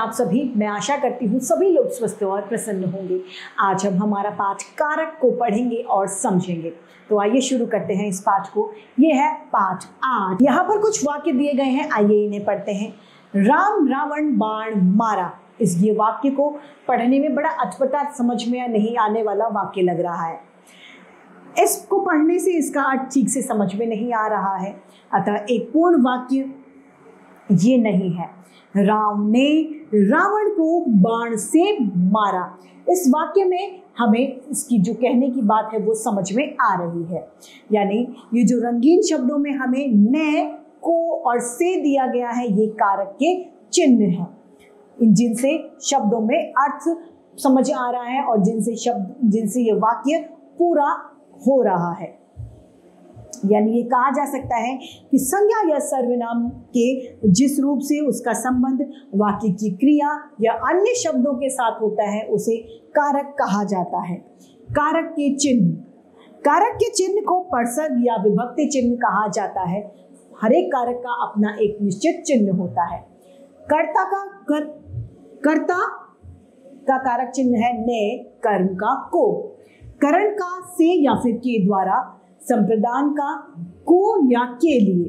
आप सभी, मैं आशा करती हूँ सभी लोग स्वस्थ और प्रसन्न होंगे। आज हम हमारा पाठ कारक को पढ़ेंगे और समझेंगे। तो आइए शुरू करते हैं इस पाठ को। ये है पाठ 8। यहाँ पर कुछ वाक्य दिए गए हैं, आइए इन्हें पढ़ते हैं। राम रावण बाण मारा। इस ये वाक्य को पढ़ने में बड़ा अटपटा, समझ में नहीं आने वाला वाक्य लग रहा है। इसको पढ़ने से इसका अर्थ ठीक से समझ में नहीं आ रहा है, अतः एक पूर्ण वाक्य ये नहीं है। राम ने रावण को बाण से मारा। इस वाक्य में हमें इसकी जो कहने की बात है वो समझ में आ रही है। यानी ये जो रंगीन शब्दों में हमें ने, को और से दिया गया है, ये कारक के चिन्ह हैं, जिनसे शब्दों में अर्थ समझ आ रहा है और जिनसे ये वाक्य पूरा हो रहा है। यानी ये कहा जा सकता है कि संज्ञा या सर्वनाम के जिस रूप से उसका संबंध वाक्य की क्रिया या अन्य शब्दों के साथ होता है उसे कारक कहा जाता है। कारक के चिन्ह को परसर्ग या विभक्ति चिन्ह कहा जाता है। हर एक कारक का अपना एक निश्चित चिन्ह होता है। कर्ता का कारक चिन्ह है ने, कर्म का को, करण का से या फिर के द्वारा, संप्रदान का को या के लिए,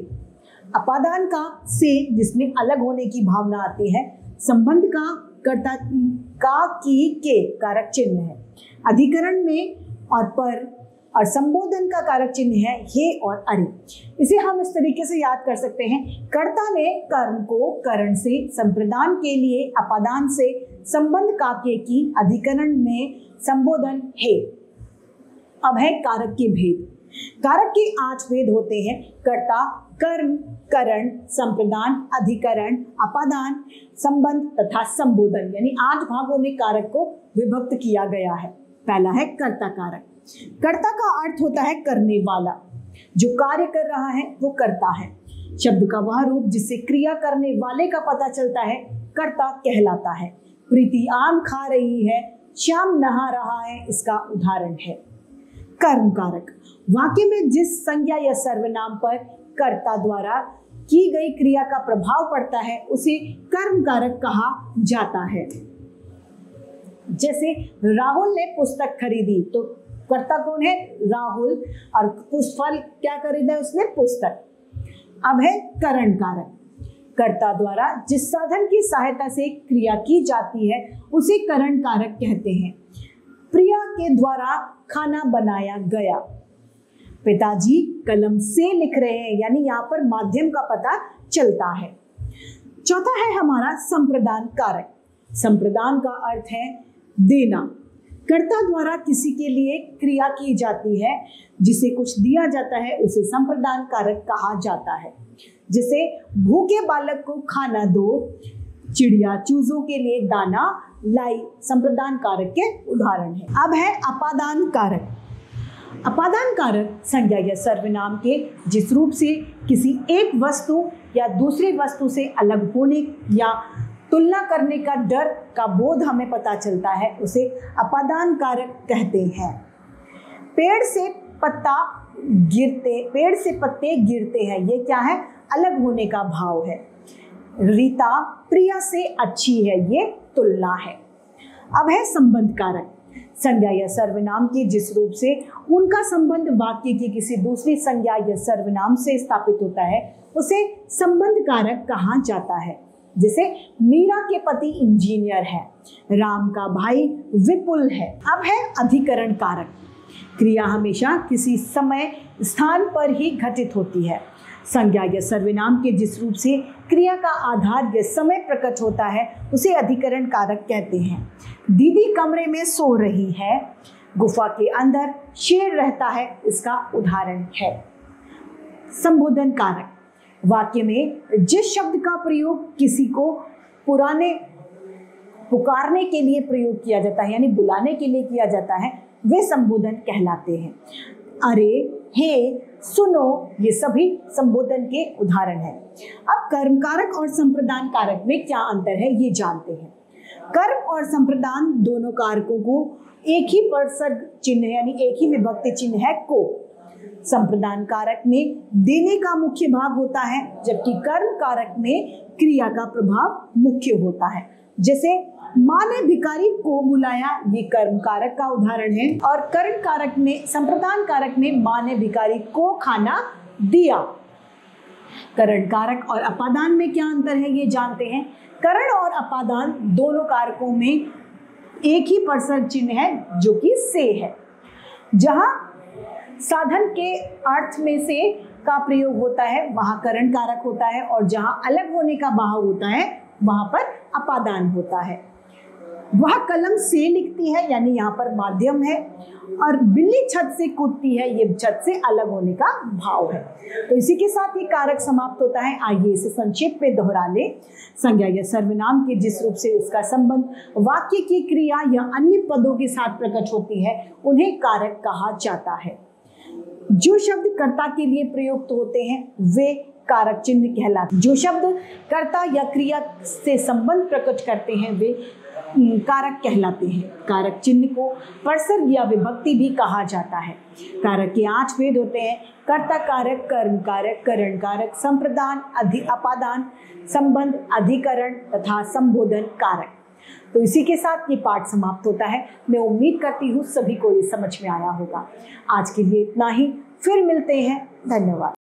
अपादान का से जिसमें अलग होने की भावना आती है, संबंध का कर्ता का की के कारक चिन्ह है, अधिकरण में और पर और संबोधन का कारक चिन्ह है हे और अरे। इसे हम इस तरीके से याद कर सकते हैं। कर्ता ने कर्म को करण से, संप्रदान के लिए अपादान से, संबंध का के की, अधिकरण में संबोधन हे। अब है कारक के भेद। कारक के 8 भेद होते हैं। कर्ता, कर्म, करण, संप्रदान, अधिकरण, अपादान, संबंध तथा संबोधन, यानी 8 भागों में कारक को विभक्त किया गया है। पहला है कर्ता कारक। कर्ता का अर्थ होता है करने वाला, जो कार्य कर रहा है वो कर्ता है। शब्द का वह रूप जिससे क्रिया करने वाले का पता चलता है कर्ता कहलाता है। प्रीति आम खा रही है, श्याम नहा रहा है, इसका उदाहरण है। कर्म कारक, वाक्य में जिस संज्ञा या सर्वनाम पर कर्ता द्वारा की गई क्रिया का प्रभाव पड़ता है उसे कर्म कारक कहा जाता है। जैसे राहुल ने पुस्तक खरीदी, तो कर्ता कौन है? राहुल, और फल क्या खरीदा है उसने? पुस्तक। अब है करण कारक। कर्ता द्वारा जिस साधन की सहायता से क्रिया की जाती है उसे करण कारक कहते हैं। प्रिया के द्वारा खाना बनाया गया। पिताजी कलम से लिख रहे हैं, यानी यहाँ पर माध्यम का पता चलता है। चौथा है हमारा संप्रदान कारक। संप्रदान का अर्थ है देना। कर्ता द्वारा किसी के लिए क्रिया की जाती है, जिसे कुछ दिया जाता है उसे संप्रदान कारक कहा जाता है। जैसे भूखे बालक को खाना दो, चिड़िया चूजों के लिए दाना लाई, संप्रदान कारक के उदाहरण है। अब है अपादान कारक। अपादान कारक संज्ञा या सर्वनाम के जिस रूप से किसी एक वस्तु या दूसरी वस्तु से अलग होने या तुलना करने का डर का बोध हमें पता चलता है उसे अपादान कारक कहते हैं। पेड़ से पत्ते गिरते हैं, ये क्या है? अलग होने का भाव है। रीता प्रिया से अच्छी है, ये तुलना है। अब है संबंध कारक। संज्ञा या सर्वनाम के जिस रूप से उनका संबंध वाक्य की किसी दूसरी संज्ञा या सर्वनाम से स्थापित होता है उसे संबंध कारक कहा जाता है। जैसे मीरा के पति इंजीनियर है, राम का भाई विपुल है। अब है अधिकरण कारक। क्रिया हमेशा किसी समय स्थान पर ही घटित होती है। संज्ञा या सर्वनाम के जिस रूप से क्रिया का आधार या समय प्रकट होता है उसे अधिकरण कारक कहते हैं। दीदी कमरे में सो रही है, गुफा के अंदर शेर रहता है, इसका उदाहरण है। संबोधन कारक। वाक्य में जिस शब्द का प्रयोग किसी को पुकारने के लिए प्रयोग किया जाता है, यानी बुलाने के लिए किया जाता है, वे संबोधन कहलाते हैं। अरे, हे, सुनो, ये सभी संबोधन के उदाहरण हैं। अब कर्म कारक और संप्रदान कारक में क्या अंतर है ये जानते हैं। कर्म और संप्रदान दोनों कारकों को एक ही परसर्ग चिन्ह यानी एक ही विभक्ति चिन्ह है को। संप्रदान कारक में देने का मुख्य भाग होता है, जबकि कर्म कारक में क्रिया का प्रभाव मुख्य होता है। जैसे माँ ने भिखारी को बुलाया, ये कर्म कारक का उदाहरण है। और करण कारक में, संप्रदान कारक में माँ ने भिखारी को खाना दिया। करण कारक और अपादान में क्या अंतर है ये जानते हैं। करण और अपादान दोनों कारकों में एक ही परसर्ग चिन्ह है जो कि से है। जहां साधन के अर्थ में से का प्रयोग होता है वहां करण कारक होता है, और जहां अलग होने का भाव होता है वहां पर अपादान होता है। वह कलम से लिखती है, यानी यहाँ पर माध्यम है, और बिल्ली छत से कूदती है, ये छत से अलग होने का भाव है। तो इसी के साथ ये कारक समाप्त होता है। आइए इसे संक्षेप में दोहरा ले। संज्ञा या सर्वनाम के जिस रूप से उसका संबंध वाक्य की क्रिया या अन्य पदों के साथ प्रकट होती है उन्हें कारक कहा जाता है। जो शब्द कर्ता के लिए प्रयुक्त होते हैं वे कारक चिन्ह कहलाते। जो शब्द कर्ता या क्रिया से संबंध प्रकट करते हैं वे कारक कहलाते हैं। कारक चिन्ह को परसर्ग या विभक्ति भी कहा जाता है। कारक के 8 भेद होते हैं: कर्ता कारक, कर्म कारक, करण कारक, संप्रदान, अपादान, संबंध, अधिकरण तथा संबोधन कारक। तो इसी के साथ ये पाठ समाप्त होता है। मैं उम्मीद करती हूँ सभी को ये समझ में आया होगा। आज के लिए इतना ही, फिर मिलते हैं। धन्यवाद।